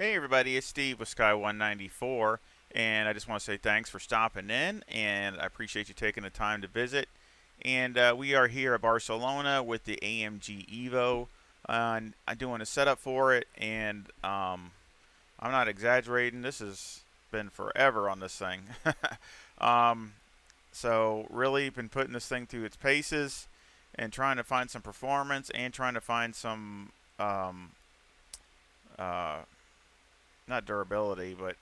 Hey everybody, it's Steve with Sky 194, and I just want to say thanks for stopping in, and I appreciate you taking the time to visit. And we are here at Barcelona with the AMG EVO. I'm doing a setup for it, and I'm not exaggerating. This has been forever on this thing. um, so really been putting this thing through its paces, and trying to find some performance, and trying to find some um, uh, not durability, but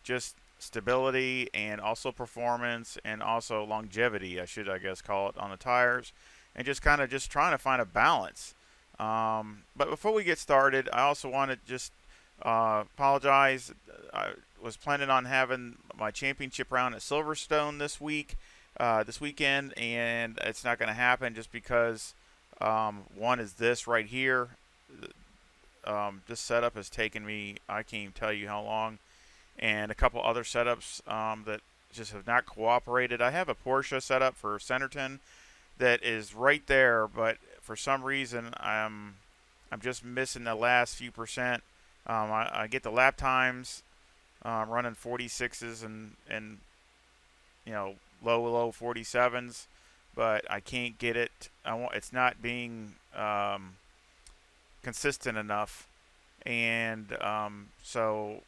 just stability and also performance and also longevity, I guess call it, on the tires, and just kind of just trying to find a balance. But before we get started, I also want to just apologize. I was planning on having my championship round at Silverstone this weekend, and it's not going to happen just because one is this right here. This setup has taken me, I can't even tell you how long, and a couple other setups that just have not cooperated. I have a Porsche setup for Centerton that is right there, but for some reason I'm just missing the last few percent. I get the lap times running 46s and low 47s, but I can't get it. It's not being consistent enough, and so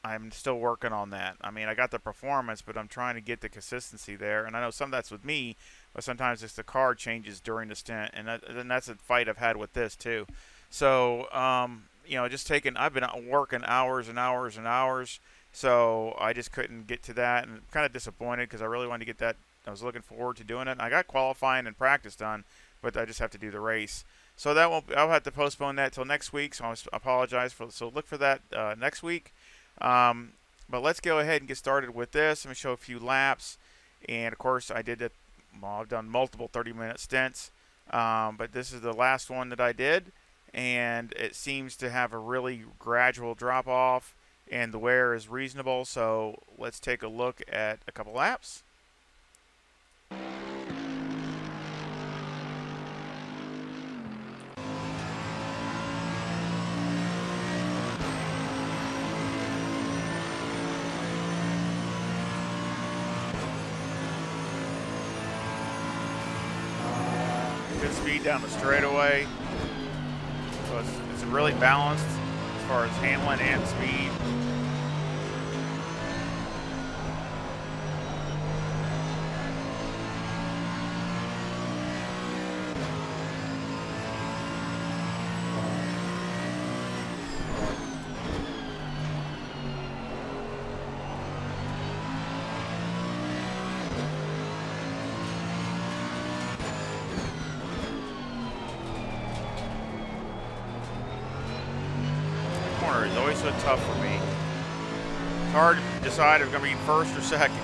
I'm still working on that. I mean, I got the performance, but I'm trying to get the consistency there. And I know some of that's with me, but sometimes it's the car changes during the stint, and that's a fight I've had with this too. So, just taking. I've been working hours and hours and hours, so I just couldn't get to that, and I'm kind of disappointed because I really wanted to get that. I was looking forward to doing it. And I got qualifying and practice done, but I just have to do the race. So that won't. I'll have to postpone that till next week. So I apologize for. So look for that next week. Um, but let's go ahead and get started with this. Let me show a few laps. And of course, I did it. Well, I've done multiple 30-minute stints, but this is the last one that I did, and it seems to have a really gradual drop off, and the wear is reasonable. So let's take a look at a couple laps. Good speed down the straightaway. So it's really balanced as far as handling and speed. The corner is always so tough for me. It's hard to decide if I'm going to be first or second.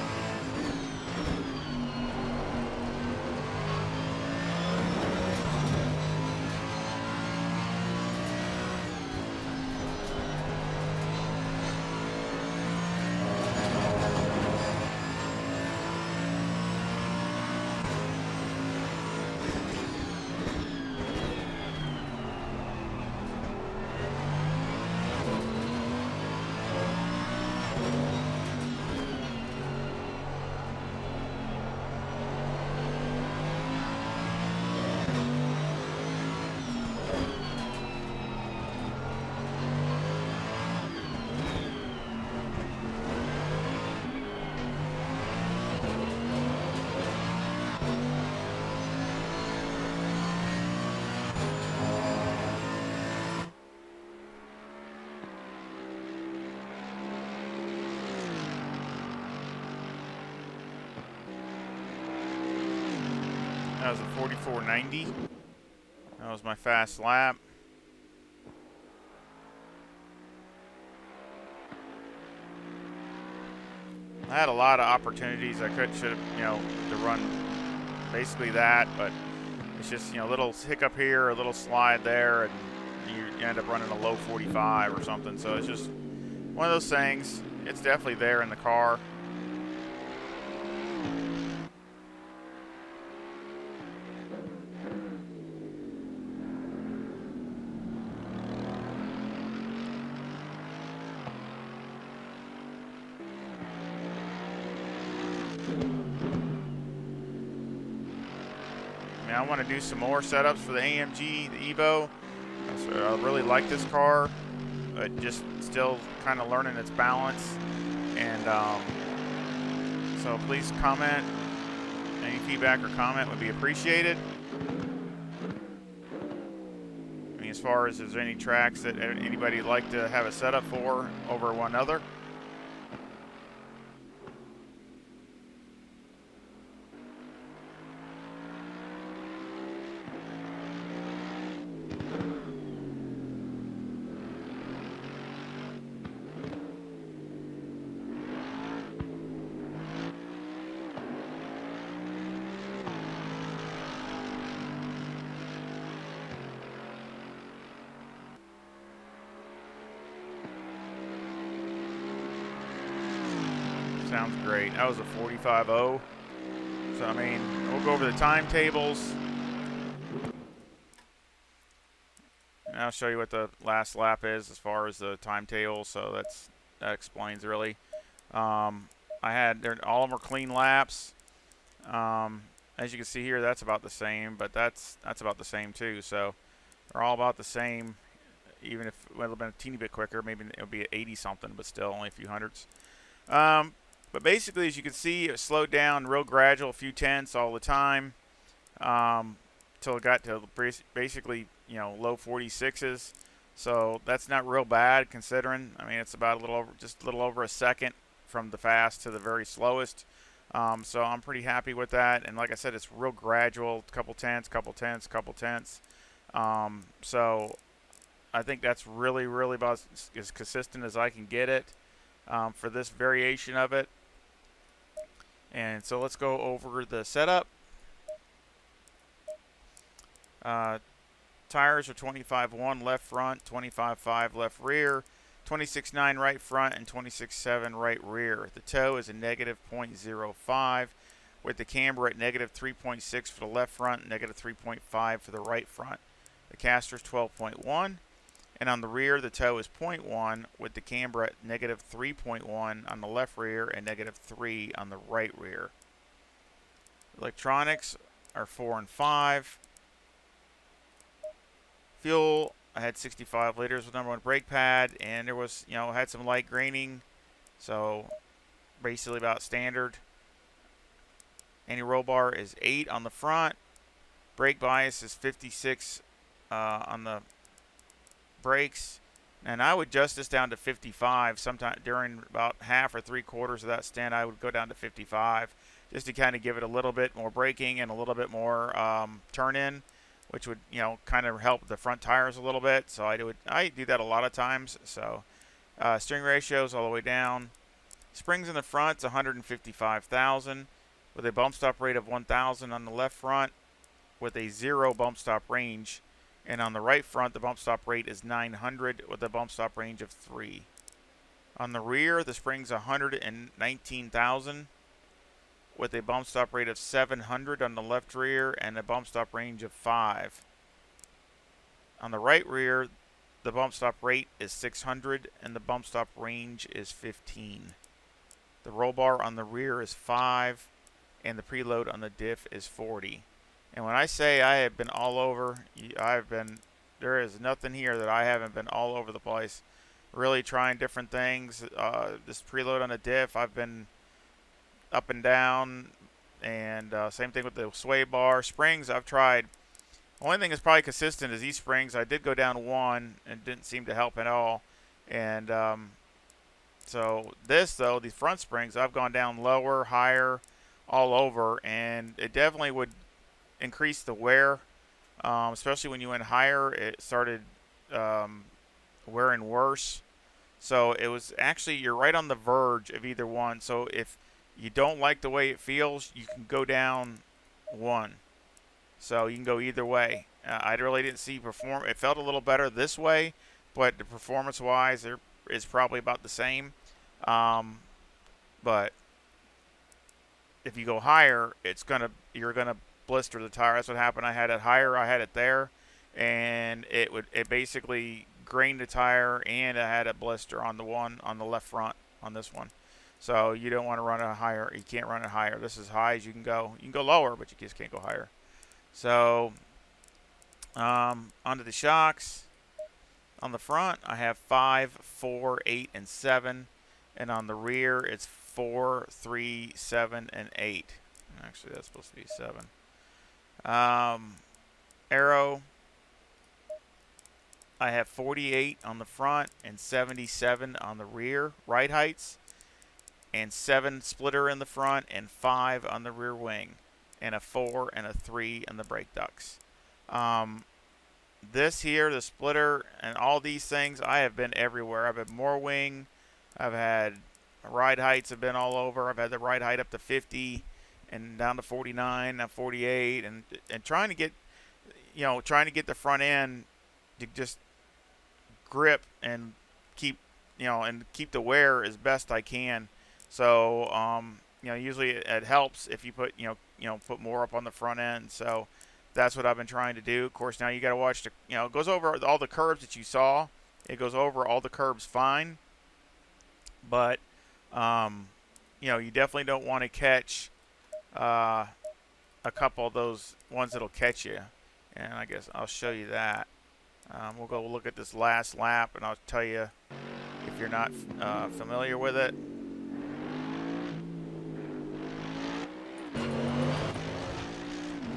That was a 44.90. That was my fast lap. I had a lot of opportunities. I should have, to run basically that, but it's just, a little hiccup here, a little slide there, and you end up running a low 45 or something. So it's just one of those things. It's definitely there in the car. I want to do some more setups for the AMG, the EVO. So I really like this car, but just still kind of learning its balance. And so please comment. Any feedback or comment would be appreciated. I mean, as far as if there's any tracks that anybody would like to have a setup for over one other. Sounds great. That was a 45.0. So, I mean, we'll go over the timetables. And I'll show you what the last lap is as far as the timetable. So that explains really. I had all of them are clean laps. As you can see here, that's about the same, but that's about the same too. So they're all about the same. Even if it would have been a teeny bit quicker, maybe it would be at 80 something, but still only a few hundreds. But basically, as you can see, it slowed down real gradual, a few tenths all the time, till it got to basically, low 46s. So that's not real bad considering. I mean, it's about just a little over a second from the fast to the very slowest. So I'm pretty happy with that. And like I said, it's real gradual, couple tenths, couple tenths, couple tenths. So I think that's really, really about as consistent as I can get it for this variation of it. And so let's go over the setup. Tires are 25.1 left front, 25.5 left rear, 26.9 right front, and 26.7 right rear. The toe is a negative 0.05, with the camber at negative 3.6 for the left front, negative 3.5 for the right front. The caster is 12.1. And on the rear, the toe is 0.1, with the camber at negative 3.1 on the left rear and negative 3 on the right rear. Electronics are 4 and 5. Fuel, I had 65 liters with #1 brake pad, and there was, had some light graining, so basically about standard. Anti-roll bar is 8 on the front. Brake bias is 56 on the brakes, and I would adjust this down to 55 sometime during about half or 3/4 of that stint. I would go down to 55 just to kind of give it a little bit more braking and a little bit more turn in, which would kind of help the front tires a little bit. So I do that a lot of times. So steering ratios all the way down. Springs in the front, 155,000 with a bump stop rate of 1,000 on the left front with a 0 bump stop range. And on the right front, the bump stop rate is 900 with a bump stop range of 3. On the rear, the springs 119,000 with a bump stop rate of 700 on the left rear and a bump stop range of 5. On the right rear, the bump stop rate is 600 and the bump stop range is 15. The roll bar on the rear is 5 and the preload on the diff is 40. And when I say I have been all over, there is nothing here that I haven't been all over the place. Really trying different things. This preload on the diff, I've been up and down, and same thing with the sway bar. Springs, I've tried. The only thing that's probably consistent is these springs. I did go down 1 and didn't seem to help at all. And so this, though, these front springs, I've gone down lower, higher, all over, and it definitely would increase the wear, especially when you went higher. It started wearing worse. So it was actually, you're right on the verge of either one. So if you don't like the way it feels, you can go down 1. So you can go either way. I really didn't see it felt a little better this way, but the performance-wise, it's probably about the same. But if you go higher, you're gonna blister the tire. That's what happened. I had it higher, I had it there, and it basically grained the tire, and I had a blister on the one on the left front on this one. So you don't want to run it higher. You can't run it higher. This is as high as you can go. You can go lower, but you just can't go higher. So onto the shocks. On the front, I have 5, 4, 8, and 7. And on the rear, it's 4, 3, 7, and 8. Actually, that's supposed to be 7. Aero, I have 48 on the front and 77 on the rear ride heights, and 7 splitter in the front and 5 on the rear wing, and a 4 and a 3 in the brake ducts. This here, the splitter and all these things, I have been everywhere. I've had more wing. I've had ride heights have been all over. I've had the ride height up to 50 and down to 49, now 48, and trying to get, trying to get the front end to just grip and keep, and keep the wear as best I can. So, usually it helps if you put, put more up on the front end. So that's what I've been trying to do. Of course, now you got to watch the, it goes over all the curbs that you saw. It goes over all the curbs fine, but you definitely don't want to catch a couple of those ones that'll catch you. And I guess I'll show you that. We'll go look at this last lap, and I'll tell you if you're not familiar with it.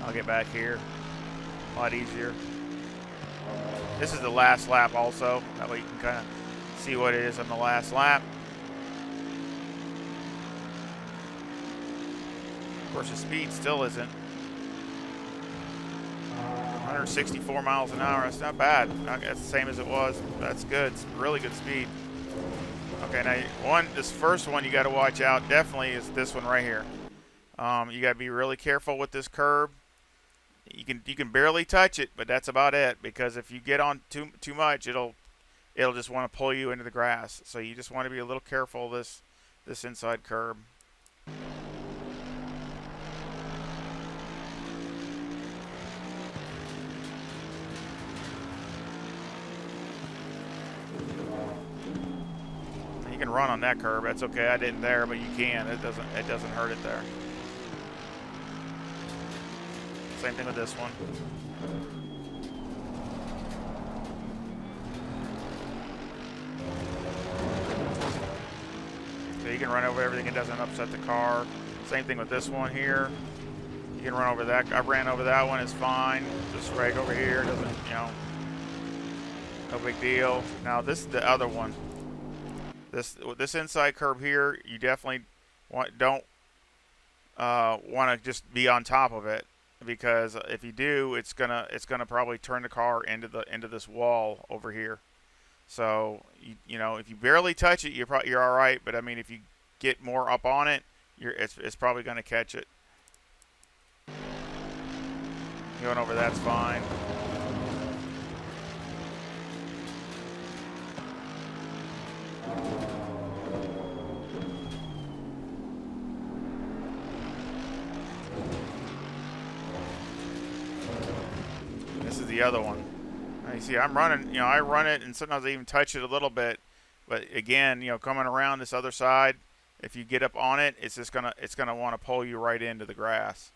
I'll get back here. A lot easier. This is the last lap also. That way you can kind of see what it is on the last lap. Of course, the speed still isn't. 164 miles an hour. That's not bad. That's the same as it was. That's good. It's really good speed. Okay, now this first one you got to watch out definitely is this one right here. You got to be really careful with this curb. You can barely touch it, but that's about it, because if you get on too much, it'll just want to pull you into the grass. So you just want to be a little careful of this inside curb. You can run on that curb. That's okay. I didn't there, but you can. It doesn't hurt it there. Same thing with this one. So you can run over everything. It doesn't upset the car. Same thing with this one here. You can run over that. I ran over that one. It's fine. Just right over here. Doesn't, no big deal. Now this is the other one. This inside curb here, you definitely don't want to just be on top of it, because if you do, it's gonna probably turn the car into this wall over here. So if you barely touch it, you're all right. But I mean, if you get more up on it, it's probably gonna catch it. Going over that's fine. This is the other one. Now you see, I'm running. I run it, and sometimes I even touch it a little bit. But again, coming around this other side, if you get up on it, it's gonna want to pull you right into the grass.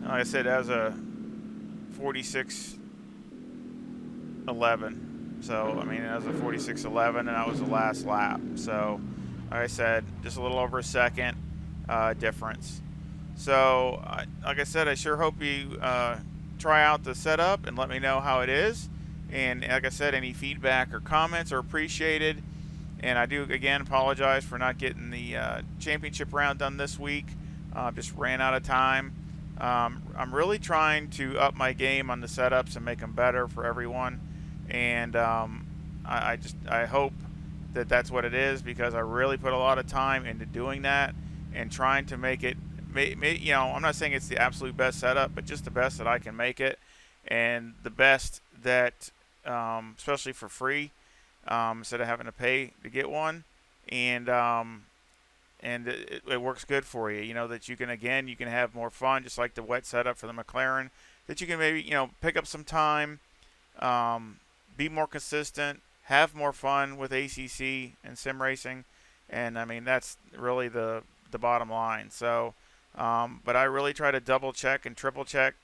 Like I said, that was a 46.11. So, I mean, that was a 46.11, and that was the last lap. So, like I said, just a little over a second difference. So, like I said, I sure hope you try out the setup and let me know how it is. And like I said, any feedback or comments are appreciated. And I do, again, apologize for not getting the championship round done this week. Just ran out of time. I'm really trying to up my game on the setups and make them better for everyone, and I hope that that's what it is, because I really put a lot of time into doing that and trying to make it. I'm not saying it's the absolute best setup, but just the best that I can make it. and the best that, especially for free, instead of having to pay to get one, and it works good for you. You know that you can, again, you can have more fun, just like the wet setup for the McLaren. That you can maybe, pick up some time, um, be more consistent, have more fun with ACC and sim racing, and I mean that's really the bottom line. So, but I really try to double check and triple check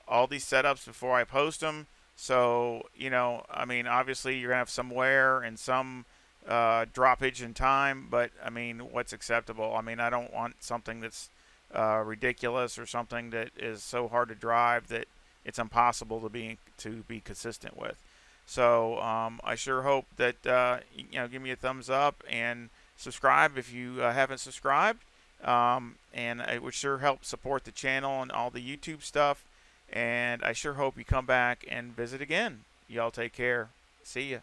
all these setups before I post them. So, I mean, obviously you're gonna have some wear and some droppage in time, but I mean, what's acceptable? I mean, I don't want something that's ridiculous or something that is so hard to drive that it's impossible to be consistent with. So I sure hope that give me a thumbs up and subscribe if you haven't subscribed, and it would sure help support the channel and all the YouTube stuff. And I sure hope you come back and visit again. Y'all take care. See ya.